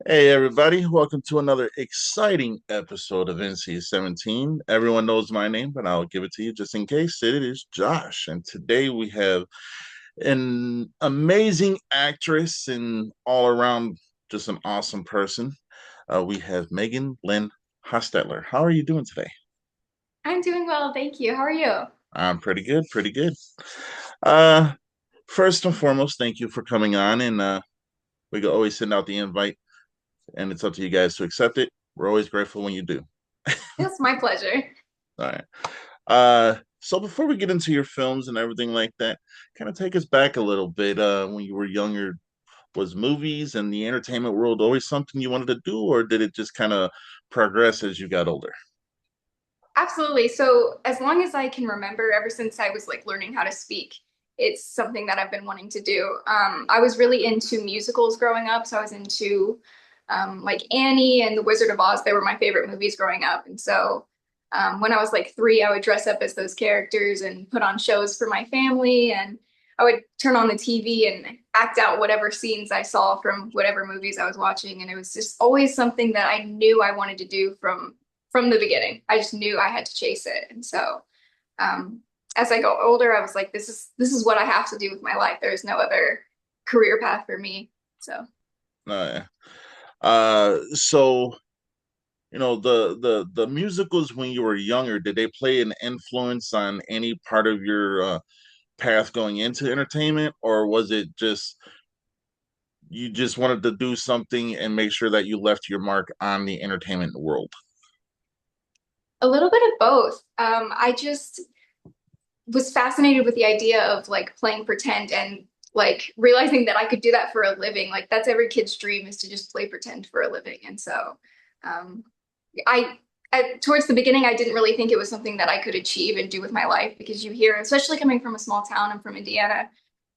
Hey everybody, welcome to another exciting episode of NC-17. Everyone knows my name, but I'll give it to you just in case. It is Josh, and today we have an amazing actress and all around just an awesome person. We have Lynn Hostetler. How are you doing today? I'm doing well, thank you. How are you? I'm pretty good, pretty good. Uh, First and foremost, thank you for coming on, and we can always send out the invite, and it's up to you guys to accept it. We're always grateful when you do. It's my pleasure. All right. So before we get into your films and everything like that, kind of take us back a little bit. When you were younger, was movies and the entertainment world always something you wanted to do, or did it just kind of progress as you got older? Absolutely. So, as long as I can remember, ever since I was like learning how to speak, it's something that I've been wanting to do. I was really into musicals growing up, so I was into like Annie and The Wizard of Oz. They were my favorite movies growing up, and so when I was like three, I would dress up as those characters and put on shows for my family, and I would turn on the TV and act out whatever scenes I saw from whatever movies I was watching, and it was just always something that I knew I wanted to do from the beginning. I just knew I had to chase it. And so um, as I got older, I was like, this is what I have to do with my life. There is no other career path for me. So Yeah. So the musicals when you were younger, did they play an influence on any part of your path going into entertainment, or was it just you just wanted to do something and make sure that you left your mark on the entertainment world? a little bit of both. I just was fascinated with the idea of like playing pretend and like realizing that I could do that for a living. Like that's every kid's dream is to just play pretend for a living. And so um, I towards the beginning, I didn't really think it was something that I could achieve and do with my life because you hear, especially coming from a small town, I'm from Indiana,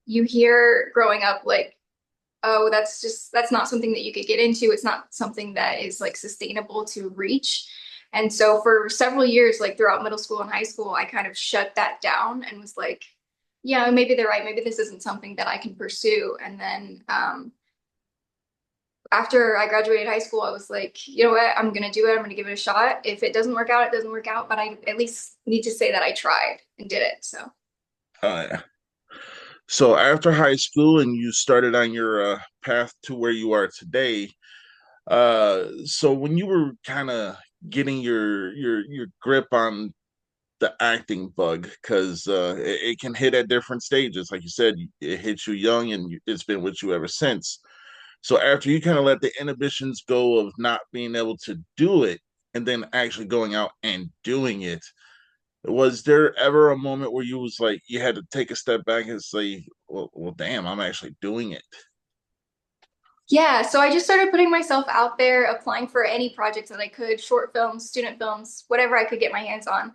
you hear growing up like, oh, that's not something that you could get into. It's not something that is like sustainable to reach. And so for several years, like throughout middle school and high school, I kind of shut that down and was like, yeah, maybe they're right. Maybe this isn't something that I can pursue. And then after I graduated high school, I was like, you know what? I'm gonna do it. I'm gonna give it a shot. If it doesn't work out, it doesn't work out. But I at least need to say that I tried and did it. So Yeah. So after high school and you started on your path to where you are today, so when you were kind of getting your grip on the acting bug, because it can hit at different stages. Like you said, it hit you young and it's been with you ever since. So after you kind of let the inhibitions go of not being able to do it and then actually going out and doing it, was there ever a moment where you was like you had to take a step back and say, well damn, I'm actually doing it? yeah, so I just started putting myself out there, applying for any projects that I could, short films, student films, whatever I could get my hands on.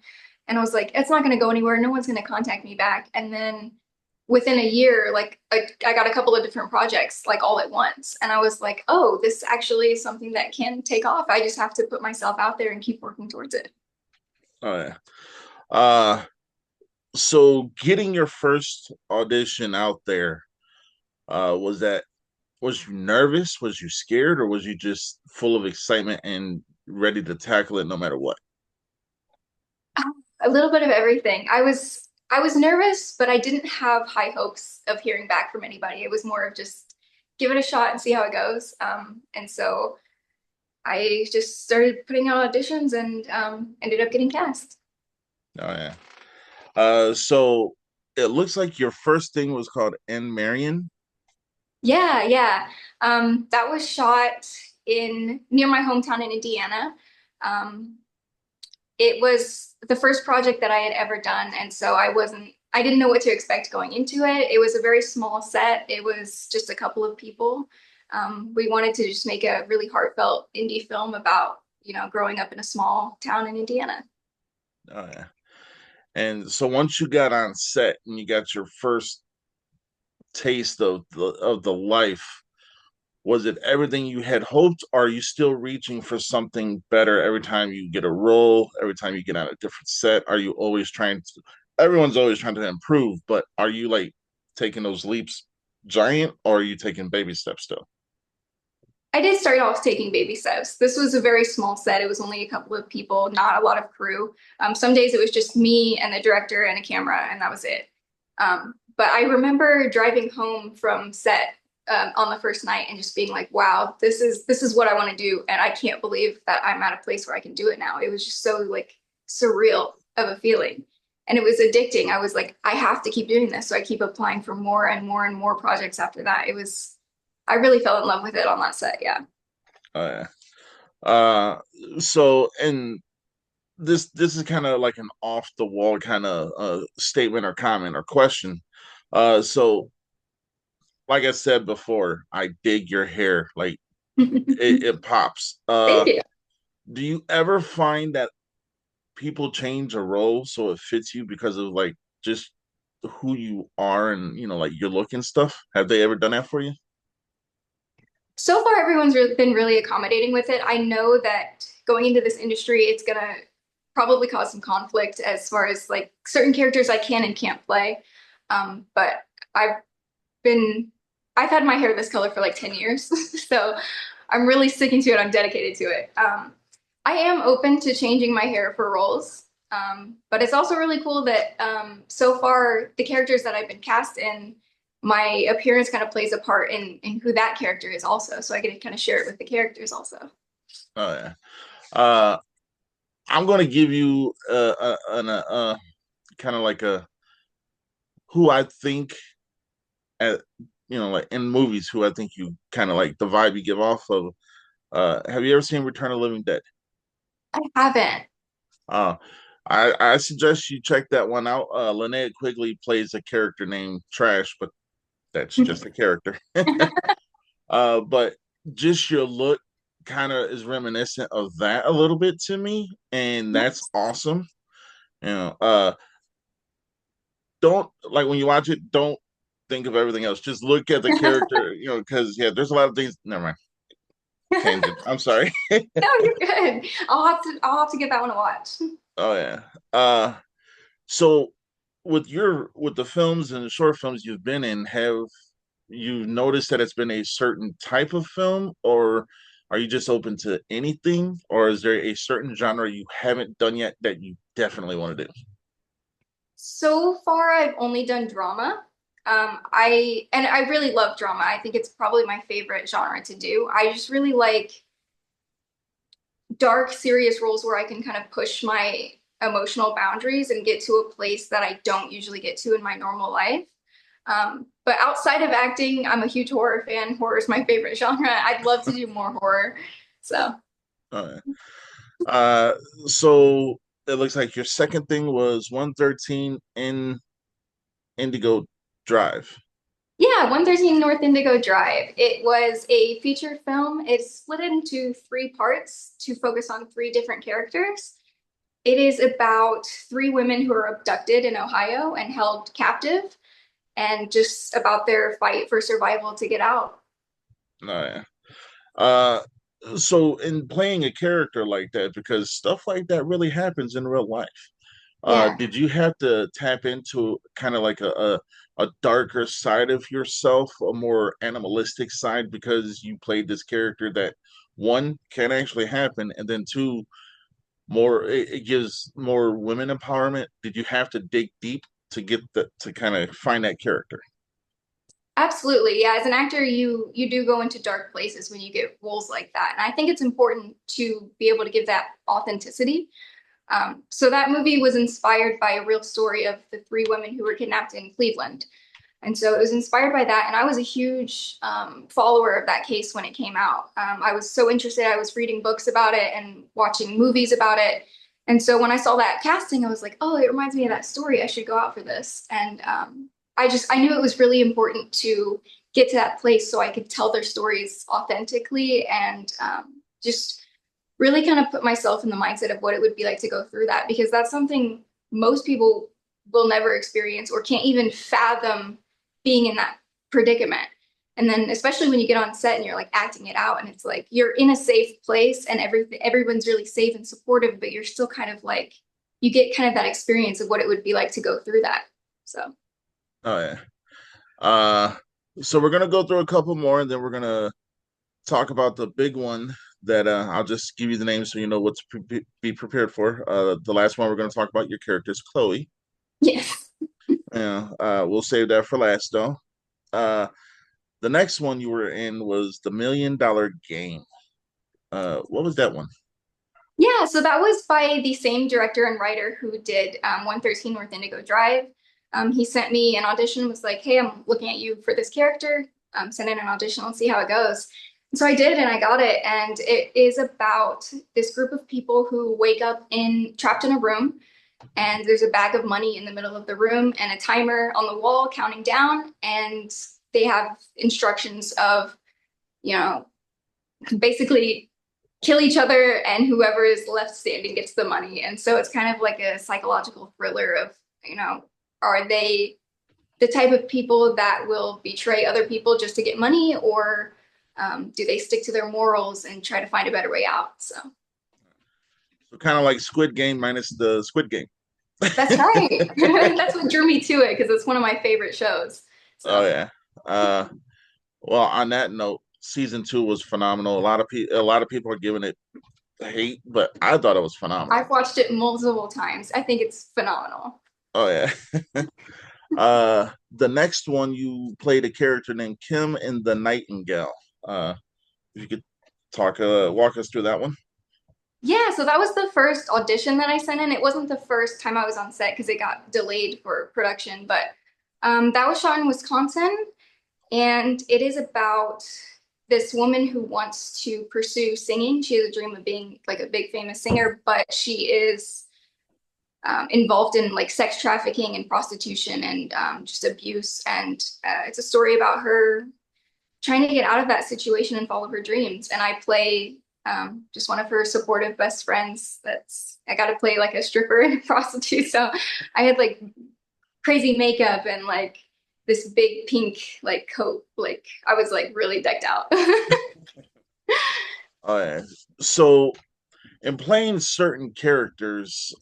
And I was like, it's not going to go anywhere. No one's going to contact me back. And then within a year, like I got a couple of different projects like all at once. And I was like, oh, this actually is something that can take off. I just have to put myself out there and keep working towards it. Oh yeah. uh so getting your first audition out there, was that, was you nervous, was you scared, or was you just full of excitement and ready to tackle it no matter what? A little bit of everything. I was nervous, but I didn't have high hopes of hearing back from anybody. It was more of just give it a shot and see how it goes. And so I just started putting out auditions and ended up getting cast. Oh yeah. So it looks like your first thing was called N Marion. Yeah, yeah. That was shot in near my hometown in Indiana. Um, it was the first project that I had ever done, and so I didn't know what to expect going into it. It was a very small set. It was just a couple of people. We wanted to just make a really heartfelt indie film about, growing up in a small town in Indiana. Oh yeah. And so once you got on set and you got your first taste of the life, was it everything you had hoped, or are you still reaching for something better every time you get a role, every time you get on a different set? Are you always trying to, everyone's always trying to improve, but are you like taking those leaps giant, or are you taking baby steps still? I did start off taking baby steps. This was a very small set. It was only a couple of people, not a lot of crew. Some days it was just me and the director and a camera, and that was it. But I remember driving home from set on the first night and just being like, "Wow, this is what I want to do," and I can't believe that I'm at a place where I can do it now. It was just so like surreal of a feeling, and it was addicting. I was like, "I have to keep doing this," so I keep applying for more and more and more projects after that. It was I really fell in love with it on that set. Yeah. Oh yeah. Uh, so and this is kind of like an off the wall kind of statement or comment or question. So like I said before, I dig your hair. Like it pops. Thank you. Do you ever find that people change a role so it fits you because of like just who you are and like your look and stuff? Have they ever done that for you? So far, everyone's been really accommodating with it. I know that going into this industry, it's gonna probably cause some conflict as far as like certain characters I can and can't play. But I've been, I've had my hair this color for like 10 years. So I'm really sticking to it. I'm dedicated to it. I am open to changing my hair for roles. But it's also really cool that so far the characters that I've been cast in, my appearance kind of plays a part in who that character is also. So I get to kind of share it with the characters also. Oh yeah. Uh, I'm gonna give you kind of like a who I think at like in movies who I think you kind of like the vibe you give off of. Have you ever seen Return of the Living Dead? I haven't. Uh, I suggest you check that one out. Linnea Quigley plays a character named Trash, but that's just a character. But just your look kind of is reminiscent of that a little bit to me, and that's awesome. You know, don't like when you watch it, don't think of everything else. Just look at the character, because yeah, there's a lot of things. Never mind. Tangent. I'm sorry. No, you're good. I'll have to give that one a watch. Oh yeah. Uh so with the films and the short films you've been in, have you noticed that it's been a certain type of film, or are you just open to anything, or is there a certain genre you haven't done yet that you definitely want to do? So far, I've only done drama. I really love drama. I think it's probably my favorite genre to do. I just really like dark, serious roles where I can kind of push my emotional boundaries and get to a place that I don't usually get to in my normal life. But outside of acting, I'm a huge horror fan. Horror is my favorite genre. I'd love to do more horror. So, Uh, uh so it looks like your second thing was 113 in Indigo Drive. yeah, 113 North Indigo Drive. It was a feature film. It's split into three parts to focus on three different characters. It is about three women who are abducted in Ohio and held captive, and just about their fight for survival to get out. Oh, yeah. Uh, so in playing a character like that, because stuff like that really happens in real life, Yeah. did you have to tap into kind of like a darker side of yourself, a more animalistic side, because you played this character that one can actually happen, and then two, more it gives more women empowerment? Did you have to dig deep to get to kind of find that character? Absolutely. Yeah, as an actor, you do go into dark places when you get roles like that. And I think it's important to be able to give that authenticity. So that movie was inspired by a real story of the three women who were kidnapped in Cleveland. And so it was inspired by that. And I was a huge follower of that case when it came out. I was so interested. I was reading books about it and watching movies about it. And so when I saw that casting, I was like, oh, it reminds me of that story. I should go out for this. And I knew it was really important to get to that place so I could tell their stories authentically and just really kind of put myself in the mindset of what it would be like to go through that because that's something most people will never experience or can't even fathom being in that predicament. And then especially when you get on set and you're like acting it out and it's like you're in a safe place and everyone's really safe and supportive, but you're still kind of like you get kind of that experience of what it would be like to go through that. So Oh yeah. uh so we're gonna go through a couple more, and then we're gonna talk about the big one that I'll just give you the name so you know what to be prepared for. The last one we're going to talk about your character is Chloe. Yes. Yeah, we'll save that for last though. Uh, the next one you were in was the $1 million Game. What was that one? Yeah, so that was by the same director and writer who did 113 North Indigo Drive. He sent me an audition, was like, hey, I'm looking at you for this character. Send in an audition, let's see how it goes. And so I did, and I got it. And it is about this group of people who wake up trapped in a room, and there's a bag of money in the middle of the room and a timer on the wall counting down. And they have instructions of, you know, basically kill each other and whoever is left standing gets the money. And so it's kind of like a psychological thriller of, are they the type of people that will betray other people just to get money, or do they stick to their morals and try to find a better way out? So So kind of like Squid Game minus the Squid Game. that's right. That's what drew me to it because it's one of my favorite shows. Oh So yeah. Uh, well, on that note, season two was phenomenal. A lot of people are giving it hate, but I thought it was phenomenal. I've watched it multiple times. I think it's phenomenal. Oh yeah. The next one you played a character named Kim in the Nightingale. If you could walk us through that one. Yeah, so that was the first audition that I sent in. It wasn't the first time I was on set because it got delayed for production, but that was shot in Wisconsin, and it is about this woman who wants to pursue singing. She has a dream of being like a big famous singer, but she is involved in like sex trafficking and prostitution and just abuse. And it's a story about her trying to get out of that situation and follow her dreams. And I play just one of her supportive best friends. I got to play like a stripper and a prostitute. So I had like crazy makeup and like this big pink like coat. Like I was like really decked out. Oh yeah. So in playing certain characters,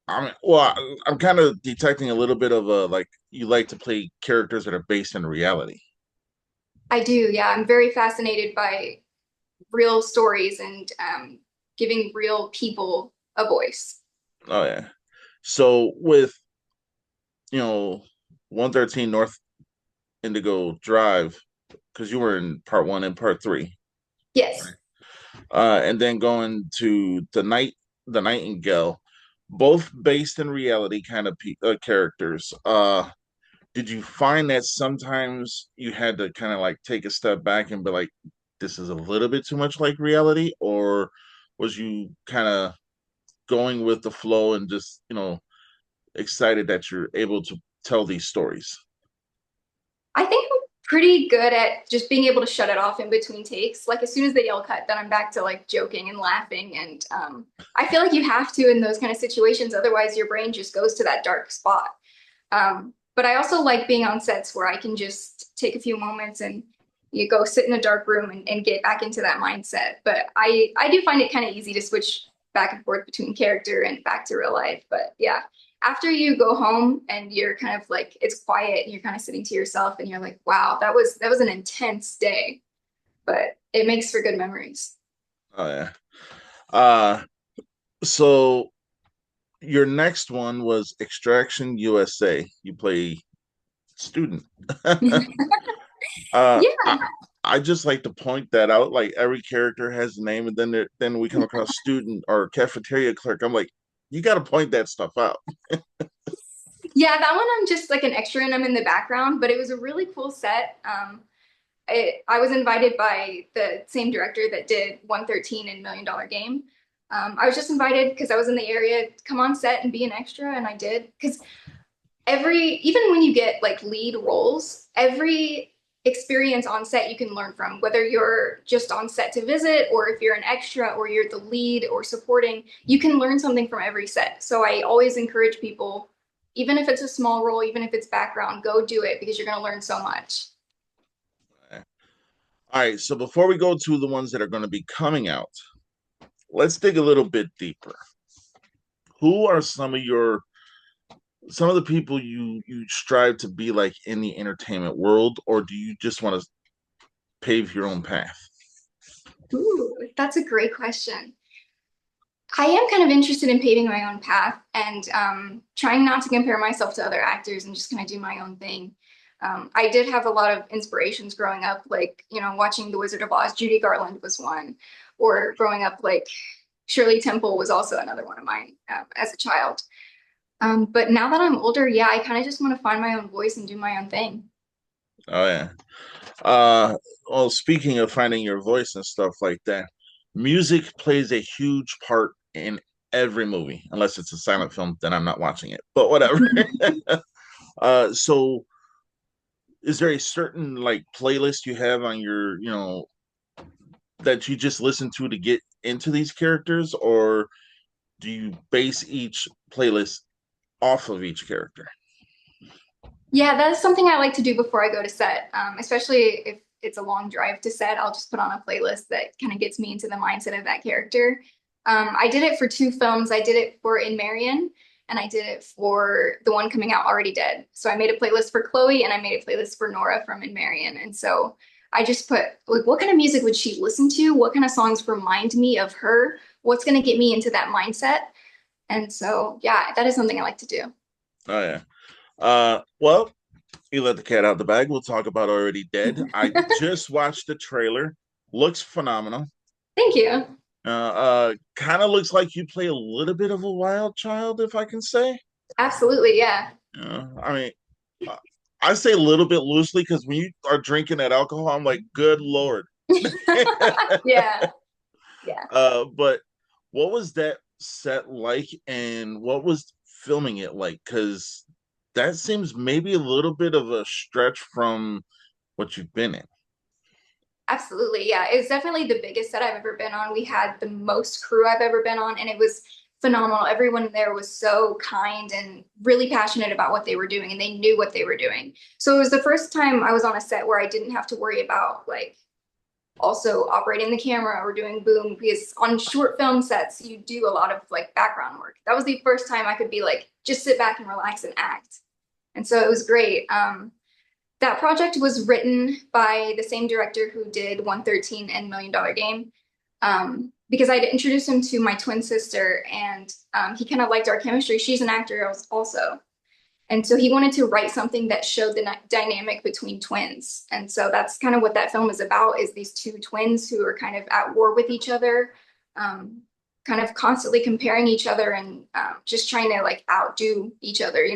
I'm kind of detecting a little bit of a like you like to play characters that are based in reality. I do, yeah. I'm very fascinated by real stories and giving real people a voice. Oh yeah. So with you know 113 North Indigo Drive, because you were in part one and part three, Yes. and then going to the Nightingale, both based in reality kind of characters. Did you find that sometimes you had to kind of like take a step back and be like, this is a little bit too much like reality, or was you kind of going with the flow and just excited that you're able to tell these stories? I think I'm pretty good at just being able to shut it off in between takes. Like as soon as they yell cut, then I'm back to like joking and laughing. And I feel like you have to in those kind of situations. Otherwise, your brain just goes to that dark spot. But I also like being on sets where I can just take a few moments and you go sit in a dark room and get back into that mindset. But I do find it kind of easy to switch back and forth between character and back to real life. But yeah, after you go home and you're kind of like it's quiet and you're kind of sitting to yourself and you're like, wow, that was an intense day, but it makes for good memories. Oh yeah. Uh, so your next one was Extraction USA. You play student. Yeah, I just like to point that out. Like every character has a name, and then we come across student or cafeteria clerk. I'm like, you got to point that stuff out. yeah, that one I'm just like an extra and I'm in the background, but it was a really cool set. I was invited by the same director that did 113 and $1 Million Game. I was just invited because I was in the area to come on set and be an extra, and I did. Because even when you get like lead roles, every experience on set you can learn from, whether you're just on set to visit or if you're an extra or you're the lead or supporting, you can learn something from every set. So I always encourage people, even if it's a small role, even if it's background, go do it because you're going to learn so much. All right, so before we go to the ones that are going to be coming out, let's dig a little bit deeper. Who are some of the people you strive to be like in the entertainment world, or do you just want to pave your own path? Ooh, that's a great question. I am kind of interested in paving my own path and trying not to compare myself to other actors and just kind of do my own thing. I did have a lot of inspirations growing up, like, watching The Wizard of Oz. Judy Garland was one, or growing up, like, Shirley Temple was also another one of mine as a child. But now that I'm older, yeah, I kind of just want to find my own voice and do my own thing. Oh yeah. Uh, well, speaking of finding your voice and stuff like that, music plays a huge part in every movie, unless it's a silent film, then I'm not watching it. But whatever. So is there a certain like playlist you have on your, that you just listen to get into these characters, or do you base each playlist off of each character? Yeah, that's something I like to do before I go to set, especially if it's a long drive to set. I'll just put on a playlist that kind of gets me into the mindset of that character. I did it for two films. I did it for In Marion, and I did it for the one coming out Already Dead. So I made a playlist for Chloe, and I made a playlist for Nora from In Marion. And so I just put, like, what kind of music would she listen to? What kind of songs remind me of her? What's going to get me into that mindset? And so, yeah, that is something I like to do. Oh yeah. Well, you let the cat out of the bag. We'll talk about Already Dead. I just watched the trailer. Looks phenomenal. Thank you. Kind of looks like you play a little bit of a wild child, if I can say. Absolutely, yeah. I mean, uh, I say a little bit loosely because when you are drinking that alcohol, I'm like, good lord. Yeah, yeah. But what was that set like, and what was filming it like? Because that seems maybe a little bit of a stretch from what you've been in. Absolutely. Yeah. It was definitely the biggest set I've ever been on. We had the most crew I've ever been on, and it was phenomenal. Everyone there was so kind and really passionate about what they were doing, and they knew what they were doing. So it was the first time I was on a set where I didn't have to worry about, like, also operating the camera or doing boom, because on short film sets, you do a lot of like background work. That was the first time I could be like, just sit back and relax and act. And so it was great. That project was written by the same director who did 113 and $1 Million Game. Because I'd introduced him to my twin sister, and he kind of liked our chemistry. She's an actor also. And so he wanted to write something that showed the dynamic between twins. And so that's kind of what that film is about, is these two twins who are kind of at war with each other, um, kind of constantly comparing each other and just trying to like outdo each other.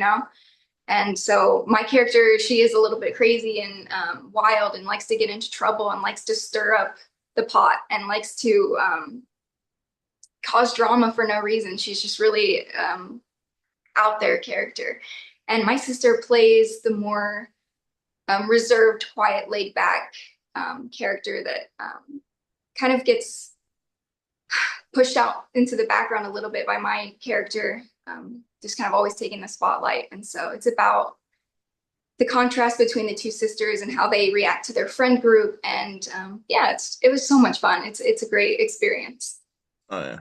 And so my character, she is a little bit crazy and wild and likes to get into trouble and likes to stir up the pot and likes to cause drama for no reason. She's just really out there character. And my sister plays the more reserved, quiet, laid back character that kind of gets pushed out into the background a little bit by my character, just kind of always taking the spotlight. And so it's about the contrast between the two sisters and how they react to their friend group. And yeah, it was so much fun. It's a great experience. Oh yeah.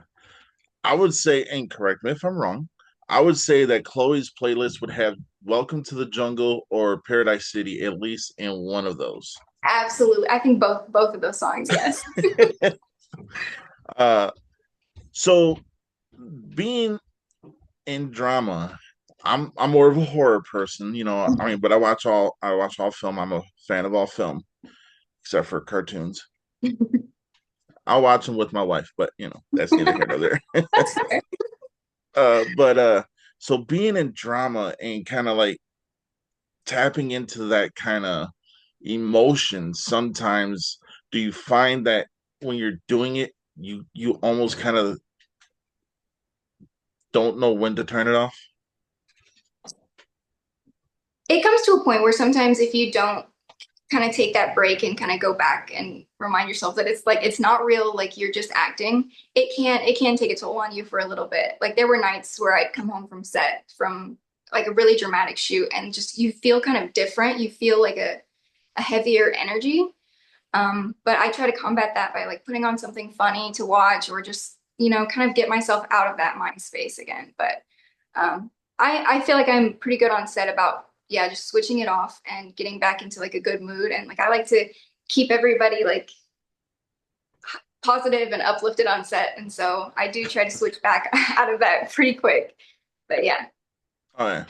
I would say, and correct me if I'm wrong, I would say that Chloe's playlist would have Welcome to the Jungle or Paradise City at least in one of those. Absolutely. I think both of those songs, yes. uh, so being in drama, I'm more of a horror person, I mean, but I watch all film. I'm a fan of all film, except for cartoons. I'll watch them with my wife, but that's neither here nor there. That's fair. But so being in drama and kind of like tapping into that kind of emotion sometimes, do you find that when you're doing it, you almost kind of don't know when to turn it off? It comes to a point where sometimes if you don't kind of take that break and kind of go back and remind yourself that it's like it's not real, like you're just acting, it can take a toll on you for a little bit. Like there were nights where I'd come home from set from like a really dramatic shoot and just you feel kind of different. You feel like a heavier energy. But I try to combat that by like putting on something funny to watch or just, kind of get myself out of that mind space again. But I feel like I'm pretty good on set about, yeah, just switching it off and getting back into like a good mood. And like I like to keep everybody like positive and uplifted on set. And so I do try to switch back out of that pretty quick. But yeah. All right.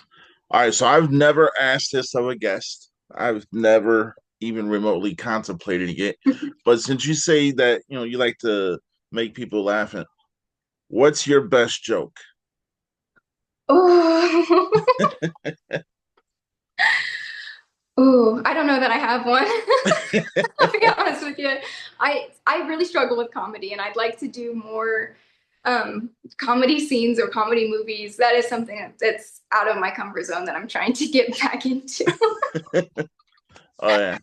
All right. So I've never asked this of a guest. I've never even remotely contemplated it. But since you say that, you like to make people laugh, what's your best joke? Oh, oh, I don't know that I have one. I'll be honest with you. I really struggle with comedy and I'd like to do more comedy scenes or comedy movies. That is something that's out of my comfort zone that I'm trying to get back into. Oh yeah.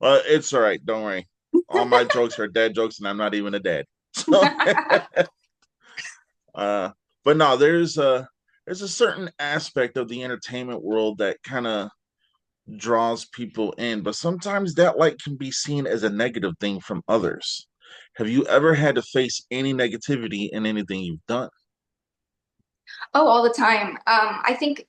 Well, it's all right. Don't worry. All my jokes are dad jokes, and I'm not even a dad. So, uh, but no, there's a certain aspect of the entertainment world that kind of draws people in, but sometimes that light can be seen as a negative thing from others. Have you ever had to face any negativity in anything you've done? Oh, all the time. I think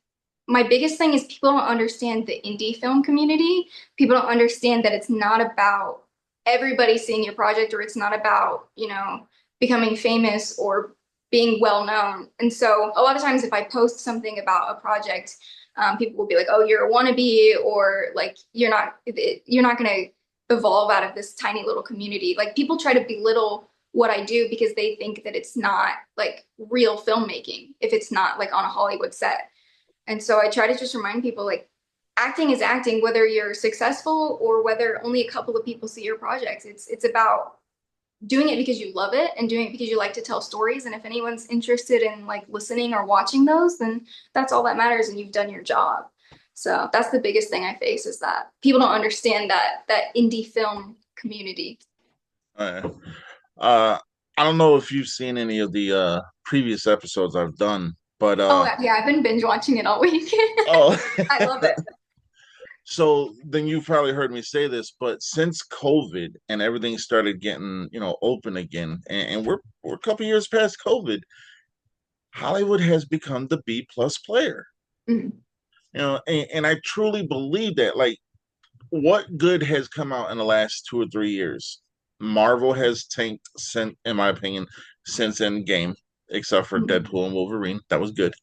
my biggest thing is people don't understand the indie film community. People don't understand that it's not about everybody seeing your project or it's not about, becoming famous or being well known. And so a lot of times if I post something about a project, people will be like, "Oh, you're a wannabe," or like you're not going to evolve out of this tiny little community. Like people try to belittle what I do because they think that it's not like real filmmaking if it's not like on a Hollywood set. And so I try to just remind people like acting is acting, whether you're successful or whether only a couple of people see your projects. It's about doing it because you love it and doing it because you like to tell stories. And if anyone's interested in like listening or watching those, then that's all that matters and you've done your job. So that's the biggest thing I face is that people don't understand that indie film community. Uh, uh, I don't know if you've seen any of the previous episodes I've done, but Oh yeah, I've been binge watching it all week. oh, I love it. so then you've probably heard me say this, but since COVID and everything started getting, open again, and we're a couple years past COVID, Hollywood has become the B plus player. Mhm. And I truly believe that. Like, what good has come out in the last 2 or 3 years? Marvel has tanked, in my opinion, since Endgame, except for Mhm. Deadpool and Wolverine. That was good.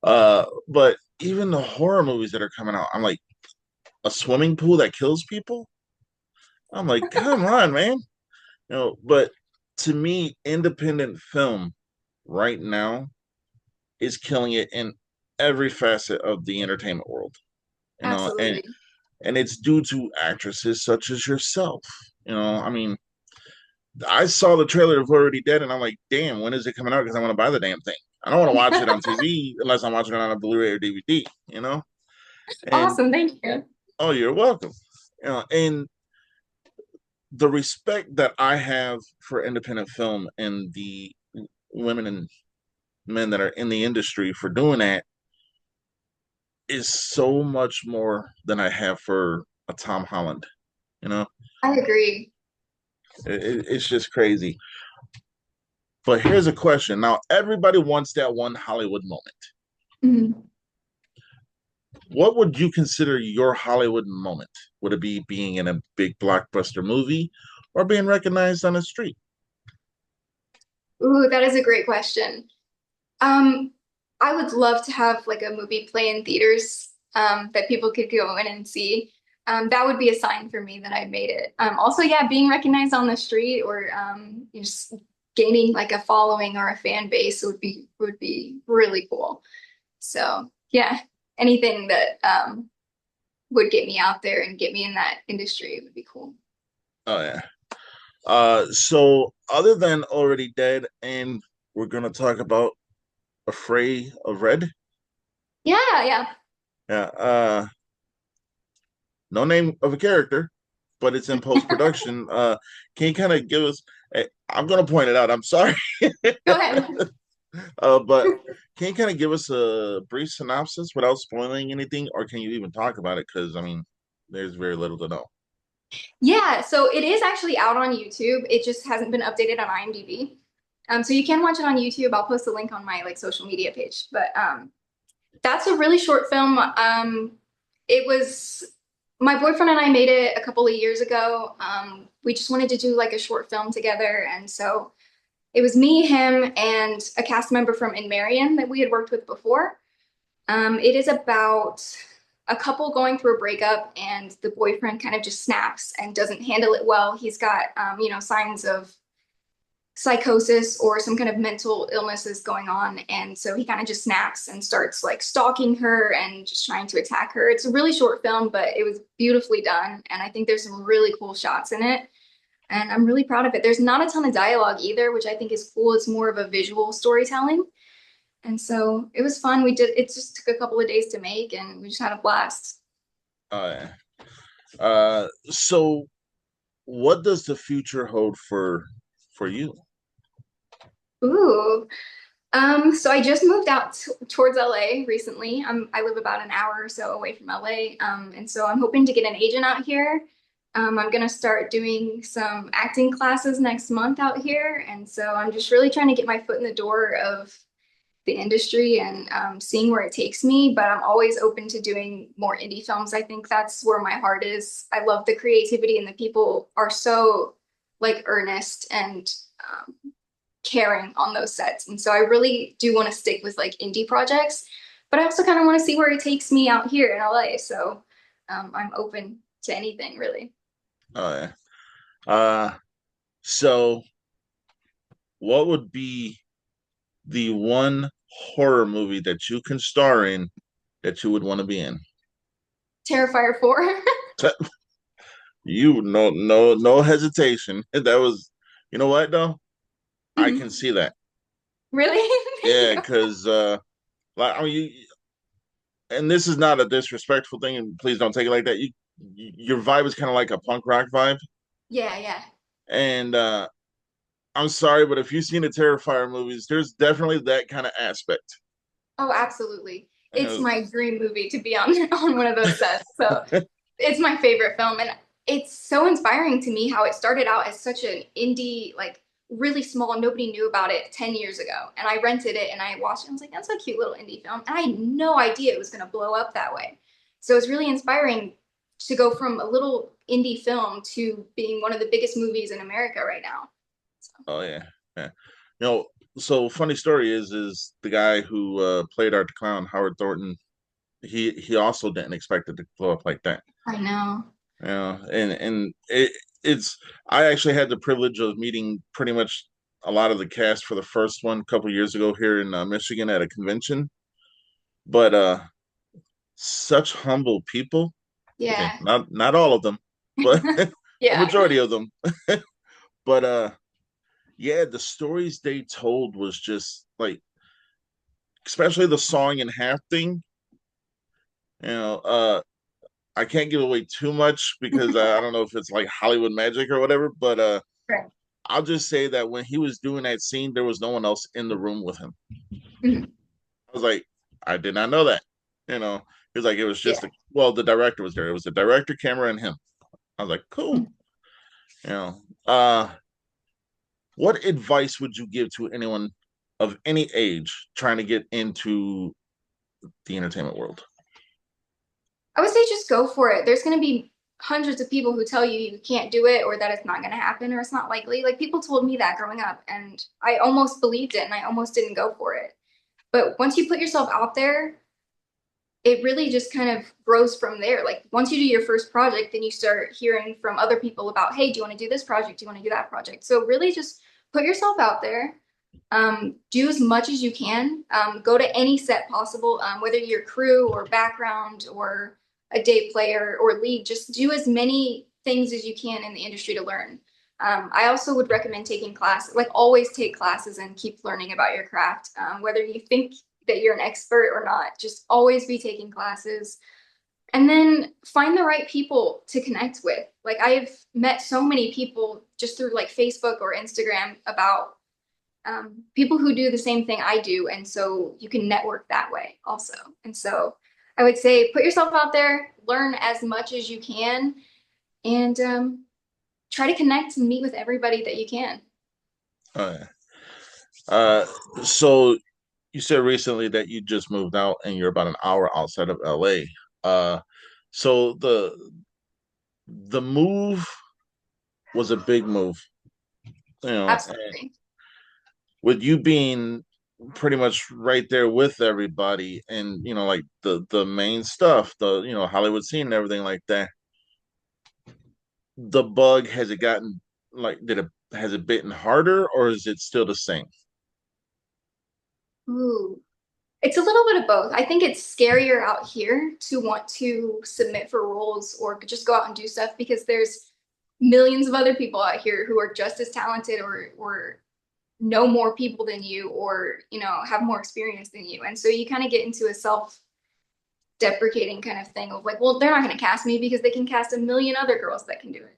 But even the horror movies that are coming out, I'm like, a swimming pool that kills people. I'm like, come on, man. But to me, independent film right now is killing it in every facet of the entertainment world. You know, and Absolutely. and it's due to actresses such as yourself. I mean, I saw the trailer of Already Dead, and I'm like, damn, when is it coming out? Because I want to buy the damn thing. I don't want to watch it on TV unless I'm watching it on a Blu-ray or DVD. And Awesome, thank you. oh, you're welcome. And the respect that I have for independent film and the women and men that are in the industry for doing that is so much more than I have for a Tom Holland. You know, I agree. it's just crazy. But here's a question. Now, everybody wants that one Hollywood moment. Mhm. What would you consider your Hollywood moment? Would it be being in a big blockbuster movie or being recognized on the street? Ooh, that is a great question. Um, I would love to have like a movie play in theaters that people could go in and see. That would be a sign for me that I made it. Also, yeah, being recognized on the street or just gaining like a following or a fan base would be really cool. So yeah, anything that would get me out there and get me in that industry would be cool. Oh yeah. So other than Already Dead, and we're gonna talk about Afraid of Red. Yeah, yeah. Yeah. No name of a character, but it's in post production. Can you kind of give us? I'm gonna point it out. I'm sorry. Go ahead. But can you kind of give us a brief synopsis without spoiling anything, or can you even talk about it? Because I mean, there's very little to know. Yeah, so it is actually out on YouTube. It just hasn't been updated on IMDb. So you can watch it on YouTube. I'll post a link on my like social media page. But that's a really short film. It was My boyfriend and I made it a couple of years ago. We just wanted to do like a short film together, and so it was me, him, and a cast member from In Marion that we had worked with before. It is about a couple going through a breakup, and the boyfriend kind of just snaps and doesn't handle it well. He's got, signs of psychosis or some kind of mental illnesses going on. And so he kind of just snaps and starts like stalking her and just trying to attack her. It's a really short film, but it was beautifully done. And I think there's some really cool shots in it. And I'm really proud of it. There's not a ton of dialogue either, which I think is cool. It's more of a visual storytelling. And so it was fun. It just took a couple of days to make and we just had a blast. Yeah. So what does the future hold for you? Ooh. So I just moved out towards LA recently. I live about an hour or so away from LA. And so I'm hoping to get an agent out here. I'm gonna start doing some acting classes next month out here. And so I'm just really trying to get my foot in the door of the industry and seeing where it takes me. But I'm always open to doing more indie films. I think that's where my heart is. I love the creativity and the people are so like earnest and caring on those sets. And so I really do want to stick with like indie projects, but I also kind of want to see where it takes me out here in LA. So I'm open to anything really. Oh yeah. Uh, so what would be the one horror movie that you can star in that you would want to be in? Terrifier 4. You no hesitation. That was, you know what though? I can Mhm. see that. Really? Thank Yeah, you. because like I mean, and this is not a disrespectful thing, and please don't take it like that. Your vibe is kind of like a punk rock vibe, Yeah, yeah. and I'm sorry, but if you've seen the Terrifier movies, there's definitely that kind of aspect. Oh, absolutely. It's You my dream movie to be on on one of those sets. So know? it's my favorite film, and it's so inspiring to me how it started out as such an indie, like really small. Nobody knew about it 10 years ago, and I rented it and I watched it. And I was like, "That's a cute little indie film," and I had no idea it was going to blow up that way. So it's really inspiring to go from a little indie film to being one of the biggest movies in America right now. So, Oh yeah, yeah. You know, so funny story is the guy who played Art the Clown, Howard Thornton. He also didn't expect it to blow up like that. I know. Yeah, and it's I actually had the privilege of meeting pretty much a lot of the cast for the first one a couple years ago here in Michigan at a convention. But such humble people. Yeah, Yeah. not all of them, but a Yeah. majority of them. But yeah, the stories they told was just like, especially the sawing in half thing. You know, I can't give away too much because I don't know if it's like Hollywood magic or whatever. But Right. I'll just say that when he was doing that scene, there was no one else in the room with him. Mhm. I was like, I did not know that. You know, he was like, it was just Yeah. a, well, the director was there. It was the director, camera, and him. I was like, cool. You know, what advice would you give to anyone of any age trying to get into the entertainment world? I would say just go for it. There's going to be hundreds of people who tell you you can't do it or that it's not going to happen or it's not likely. Like people told me that growing up and I almost believed it and I almost didn't go for it. But once you put yourself out there, it really just kind of grows from there. Like once you do your first project, then you start hearing from other people about, hey, do you want to do this project? Do you want to do that project? So really just put yourself out there. Do as much as you can. Go to any set possible, whether you're crew or background or a day player or lead. Just do as many things as you can in the industry to learn. I also would recommend taking classes, like always take classes and keep learning about your craft. Whether you think that you're an expert or not, just always be taking classes. And then find the right people to connect with. Like I've met so many people just through like Facebook or Instagram about people who do the same thing I do. And so you can network that way also. And so I would say put yourself out there, learn as much as you can, and try to connect and meet with everybody that you can. Uh, uh, so you said recently that you just moved out and you're about an hour outside of LA. So the move was a big move, and Absolutely. with you being pretty much right there with everybody, and like the main stuff, the Hollywood scene and everything like that. The bug, has it gotten, like, did it has it bitten harder, or is it still the same? Ooh. It's a little bit of both. I think it's scarier out here to want to submit for roles or just go out and do stuff because there's millions of other people out here who are just as talented or know more people than you or, have more experience than you. And so you kind of get into a self-deprecating kind of thing of like, well, they're not going to cast me because they can cast a million other girls that can do it.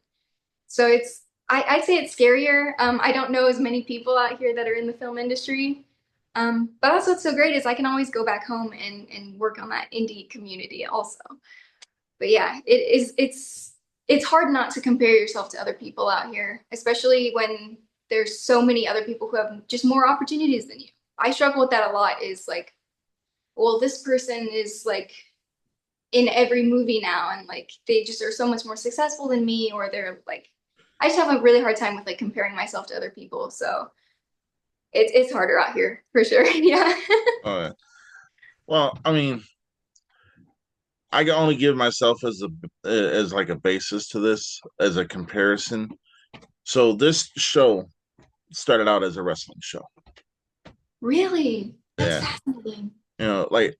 So I'd say it's scarier. I don't know as many people out here that are in the film industry. But that's what's so great is I can always go back home and work on that indie community also. But yeah, it's hard not to compare yourself to other people out here, especially when there's so many other people who have just more opportunities than you. I struggle with that a lot is like, well, this person is like in every movie now and like they just are so much more successful than me or they're like I just have a really hard time with like comparing myself to other people. So it's harder out here for sure. Yeah. uh, well, I mean, I can only give myself as like a basis to this, as a comparison. So this show started out as a wrestling show. Really? That's Yeah. fascinating. Like,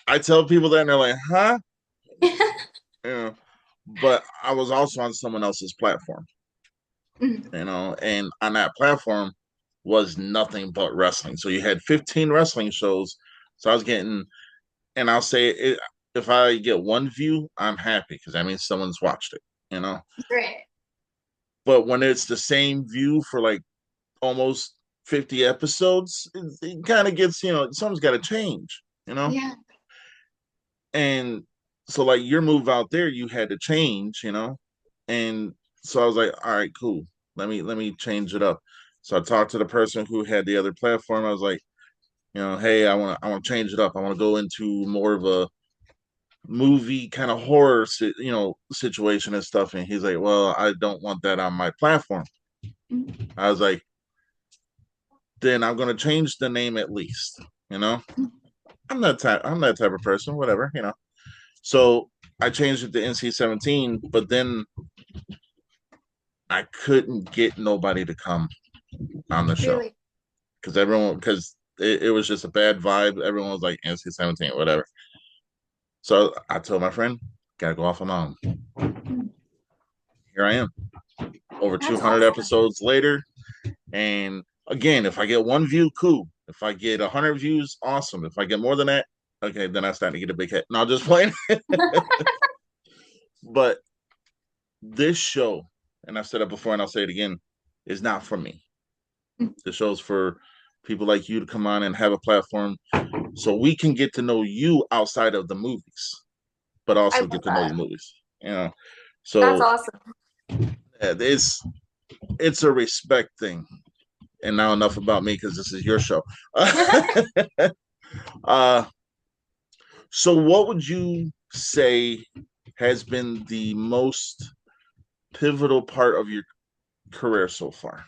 I tell people that and they're like, huh? You know, but I was also on someone else's platform, Mhm. and on that platform was nothing but wrestling. So you had 15 wrestling shows. So I was getting, and I'll say it, if I get one view, I'm happy because that means someone's watched it. Great. But when it's the same view for like almost 50 episodes, it kind of gets, something's got to change. Yeah. And so, like, your move out there, you had to change. And so I was like, all right, cool. Let me change it up. So I talked to the person who had the other platform. I was like, hey, I want to change it up. I want to go into more of a movie kind of horror situation and stuff. And he's like, well, I don't want that on my platform. Mhm. I was like, then I'm gonna. The name at least. You know, I'm that type of person. Whatever. So I changed it to NC-17, but then I couldn't get nobody to come on the show Really. because it was just a bad vibe. Everyone was like NC-17, whatever. So I told my friend, gotta go off on my own. Mhm. Here I am, over That's 200 awesome. episodes later. And again, if I get one view, cool. If I get 100 views, awesome. If I get more than that, okay, then I start to get a big hit. Not just playing. But this show, and I've said it before and I'll say it again, is not for me. The show's for people like you to come on and have a platform so we can get to know you outside of the movies, but I also love get to know the that. movies. That's So awesome. yeah, it's a respect thing. And now enough about me because this is your show. uh, so what would you say has been the most pivotal part of your career so far?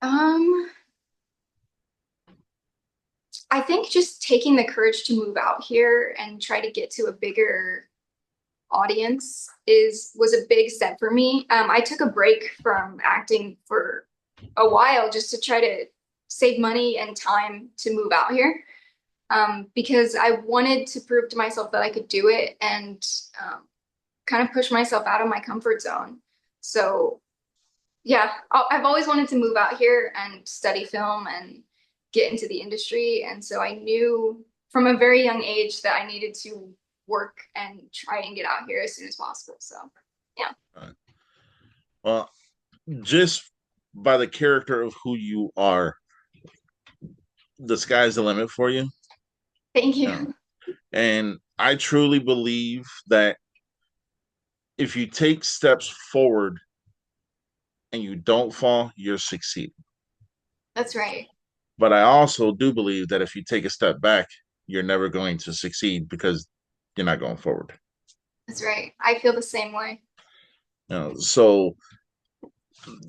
Um, I think just taking the courage to move out here and try to get to a bigger audience is was a big step for me. I took a break from acting for a while just to try to save money and time to move out here because I wanted to prove to myself that I could do it and kind of push myself out of my comfort zone. So yeah, I've always wanted to move out here and study film and get into the industry. And so I knew from a very young age that I needed to work and try and get out here as soon as possible. So yeah, Uh, well, just by the character of who you are, the sky's the limit for you. thank Yeah. you. And I truly believe that if you take steps forward and you don't fall, you're succeeding. That's right. But I also do believe that if you take a step back, you're never going to succeed because you're not going forward. That's right. I feel the same way. So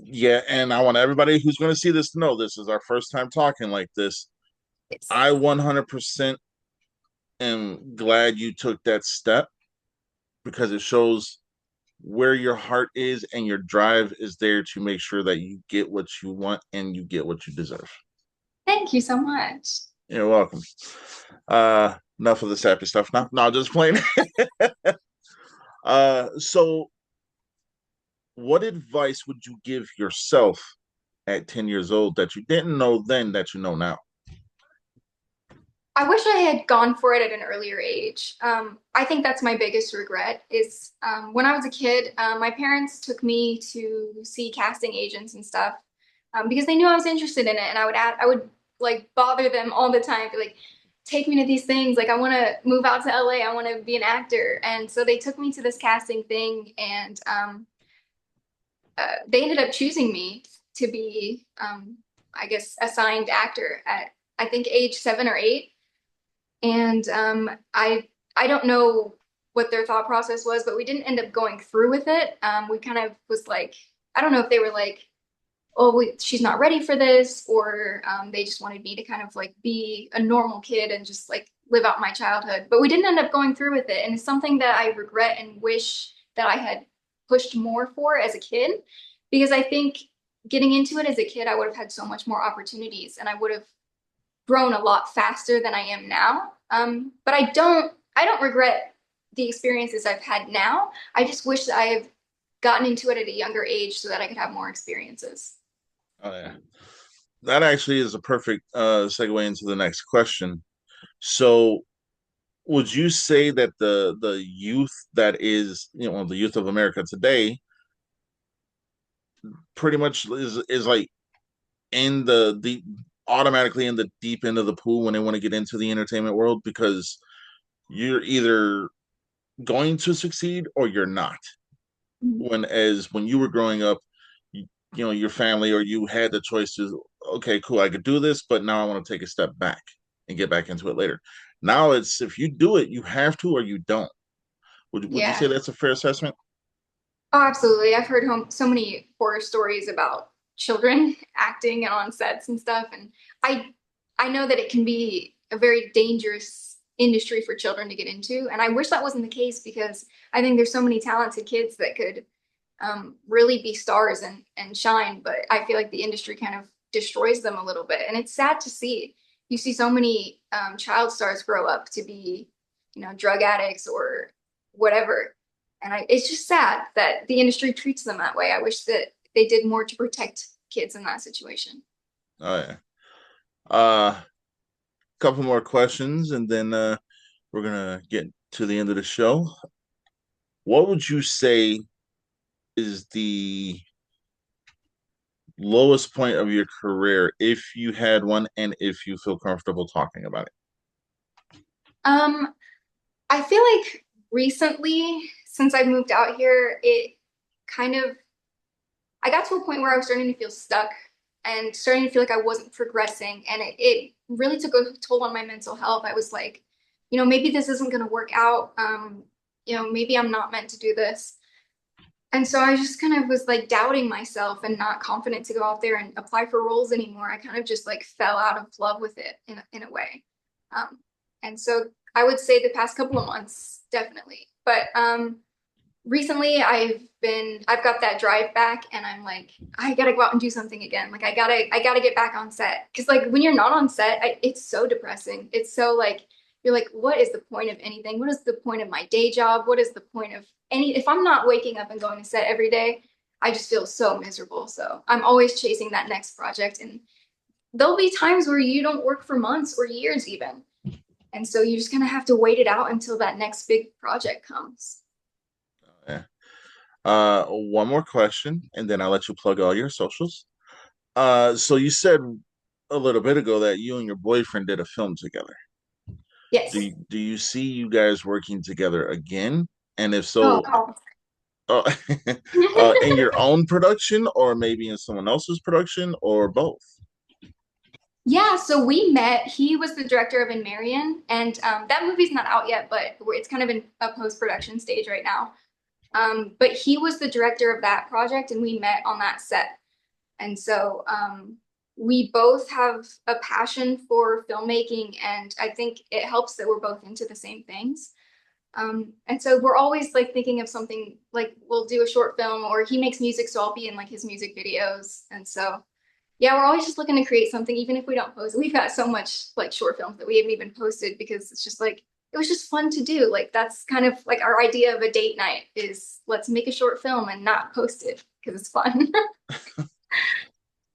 yeah, and I want everybody who's going to see this to know this is our first time talking like this. Yes. I 100% am glad you took that step because it shows where your heart is and your drive is there to make sure that you get what you want and you get what you deserve. Thank you so much. You're welcome. Enough of the sappy stuff now. No, just plain. So what advice would you give yourself at 10 years old that you didn't know then that you know now? I wish I had gone for it at an earlier age. I think that's my biggest regret is when I was a kid, my parents took me to see casting agents and stuff because they knew I was interested in it, and I would like bother them all the time, be like, take me to these things. Like I want to move out to LA. I want to be an actor, and so they took me to this casting thing, and they ended up choosing me to be, I guess, assigned actor at I think age 7 or 8. And I don't know what their thought process was, but we didn't end up going through with it. We kind of was like, I don't know if they were like, oh, she's not ready for this, or they just wanted me to kind of like be a normal kid and just like live out my childhood. But we didn't end up going through with it, and it's something that I regret and wish that I had pushed more for as a kid, because I think getting into it as a kid, I would have had so much more opportunities, and I would have grown a lot faster than I am now. But I don't regret the experiences I've had now. I just wish that I have gotten into it at a younger age so that I could have more experiences. Oh yeah, that actually is a perfect segue into the next question. So, would you say that the youth that is the youth of America today pretty much is like in the automatically in the deep end of the pool when they want to get into the entertainment world because you're either going to succeed or you're not. When you were growing up, your family or you had the choice to, okay, cool, I could do this, but now I want to take a step back and get back into it later. Now it's if you do it, you have to or you don't. Would you say Yeah. that's a fair assessment? Oh, absolutely. I've heard so many horror stories about children acting on sets and stuff, and I I know that it can be a very dangerous industry for children to get into, and I wish that wasn't the case because I think there's so many talented kids that could really be stars and shine, but I feel like the industry kind of destroys them a little bit, and it's sad to see. You see so many child stars grow up to be, drug addicts or whatever, and it's just sad that the industry treats them that way. I wish that they did more to protect kids in that situation. Oh yeah. Couple more questions, and then we're gonna get to the end of the show. What would you say is the lowest point of your career, if you had one, and if you feel comfortable talking about it? Um, I feel like recently, since I've moved out here, it kind of I got to a point where I was starting to feel stuck and starting to feel like I wasn't progressing. And it really took a toll on my mental health. I was like, maybe this isn't going to work out. Maybe I'm not meant to do this. And so I just kind of was like doubting myself and not confident to go out there and apply for roles anymore. I kind of just like fell out of love with it in a way. Um, and so I would say the past couple of months, definitely. But recently I've got that drive back, and I'm like, I gotta go out and do something again. Like I gotta get back on set, because like when you're not on set, it's so depressing. It's so like you're like, what is the point of anything? What is the point of my day job? What is the point of any if I'm not waking up and going to set every day? I just feel so miserable. So I'm always chasing that next project, and there'll be times where you don't work for months or years even, and so you just kind of have to wait it out until that next big project comes. Yeah. One more question, and then I'll let you plug all your socials. So you said a little bit ago that you and your boyfriend did a film together. Yes. Do you see you guys working together again? And if Oh, so, uh, in your own production, or maybe in someone else's production, or both? Yeah, so we met. He was the director of In Marion, and that movie's not out yet, but it's kind of in a post-production stage right now. But he was the director of that project, and we met on that set. And so we both have a passion for filmmaking, and I think it helps that we're both into the same things. And so we're always like thinking of something like we'll do a short film, or he makes music, so I'll be in like his music videos. And so yeah, we're always just looking to create something, even if we don't post it. We've got so much like short films that we haven't even posted because it's just like it was just fun to do. Like that's kind of like our idea of a date night is let's make a short film and not post it because it's fun.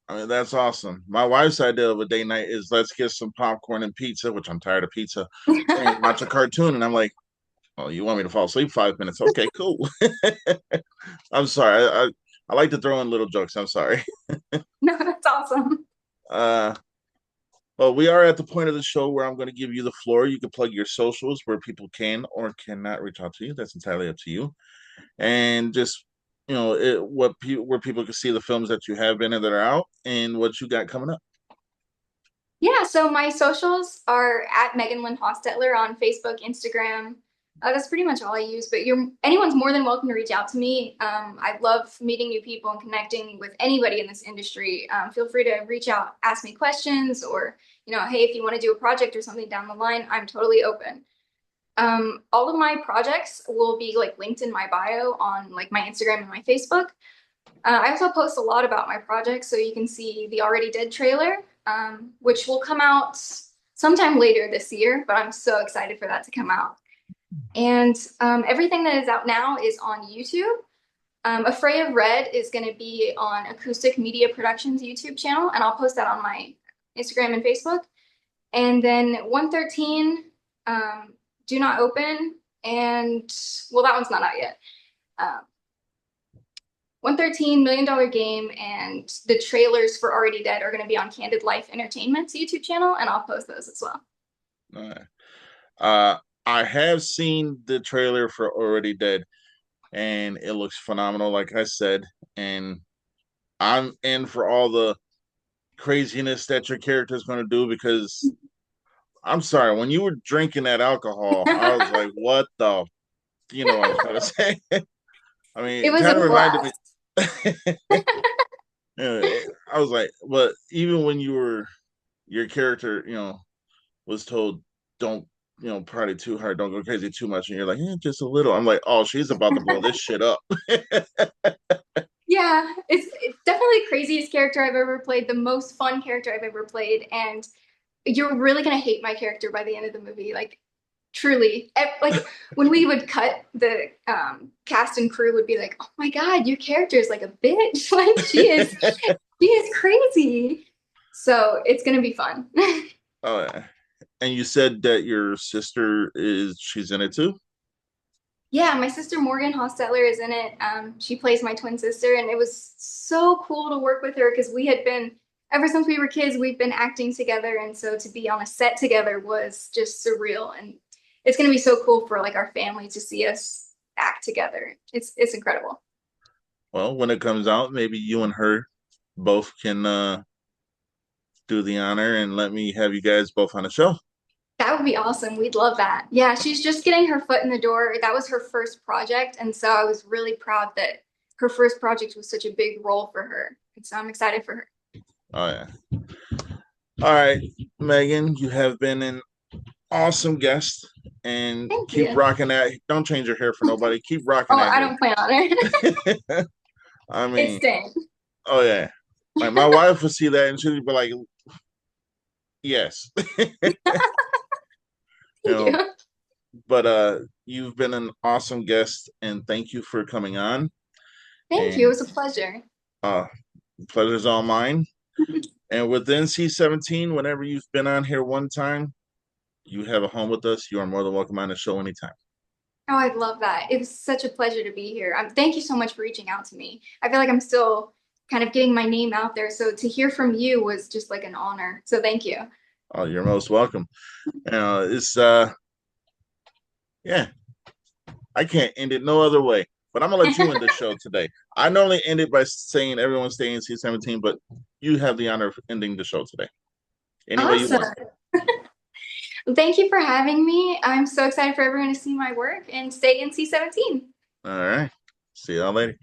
I mean, that's awesome. My wife's idea of a date night is let's get some popcorn and pizza, which I'm tired of pizza, and watch a cartoon. And I'm like, oh, you want me to fall asleep 5 minutes? Okay, cool. I'm sorry. I like to throw in little jokes. I'm sorry. No, that's awesome. Uh, well, we are at the point of the show where I'm going to give you the floor. You can plug your socials where people can or cannot reach out to you. That's entirely up to you. And just where people can see the films that you have been and that are out, and what you got coming up. Yeah, so my socials are at Megan Lynn Hostetler on Facebook, Instagram. That's pretty much all I use, but anyone's more than welcome to reach out to me. I love meeting new people and connecting with anybody in this industry. Feel free to reach out, ask me questions, or hey, if you want to do a project or something down the line, I'm totally open. All of my projects will be like linked in my bio on like my Instagram and my Facebook. I also post a lot about my projects, so you can see the Already Dead trailer, which will come out sometime later this year, but I'm so excited for that to come out. And everything that is out now is on YouTube. Afraid of Red is going to be on Acoustic Media Productions YouTube channel, and I'll post that on my Instagram and Facebook. And then 113, Do Not Open, and well, that one's not out yet. 113 Million Dollar Game and the trailers for Already Dead are going to be on Candid Life Entertainment's YouTube channel, and I'll post those as well. All right. I have seen the trailer for Already Dead, and it looks phenomenal, like I said. And I'm in for all the craziness that your character is going to do because I'm sorry, when you were drinking that alcohol, I was like, what the, you know what I'm trying to say? I mean, It it was a kind of reminded me. blast. I was like, but even when your character, was told, don't, party too hard, don't go crazy too much, and you're like, just a little. I'm like, oh, she's about to blow this shit up. Yeah, it's definitely the craziest character I've ever played, the most fun character I've ever played, and you're really gonna hate my character by the end of the movie. Like truly, like when we would cut, the cast and crew would be like, "Oh my God, your character is like a bitch. Like she is crazy." So it's gonna be fun. Oh, yeah. And you said that your sister she's in it too? Yeah, my sister Morgan Hostetler is in it. She plays my twin sister, and it was so cool to work with her because we had been, ever since we were kids, we've been acting together, and so to be on a set together was just surreal. And it's going to be so cool for like our family to see us act together. It's incredible. Well, when it comes out, maybe you and her both can do the honor and let me have you guys both on the show. That would be awesome. We'd love that. Yeah, she's just getting her foot in the door. That was her first project, and so I was really proud that her first project was such a big role for her. And so I'm excited for her. Oh yeah. All right, Megan, you have been an awesome guest, and Thank keep you. rocking that. Don't change your hair for nobody. Keep rocking Oh, that I hair. don't plan on it. I It's mean, staying. oh yeah. Like my wife would see that and she'd be like, yes. you Thank know, you. but you've been an awesome guest and thank you for coming on. Thank you. It And was a pleasure. uh pleasure's all mine. And with NC-17, whenever you've been on here one time, you have a home with us. You are more than welcome on the show anytime. Oh, I love that. It was such a pleasure to be here. Thank you so much for reaching out to me. I feel like I'm still kind of getting my name out there. So to hear from you was just like an honor. So thank you. Oh, you're most welcome. It's yeah, I can't end it no other way. But I'm gonna let you end the show today. I normally end it by saying everyone stay in C17, but you have the honor of ending the show today. any way you Awesome. want. Well, thank you for having me. I'm so excited for everyone to see my work and stay NC-17. All right. See y'all later.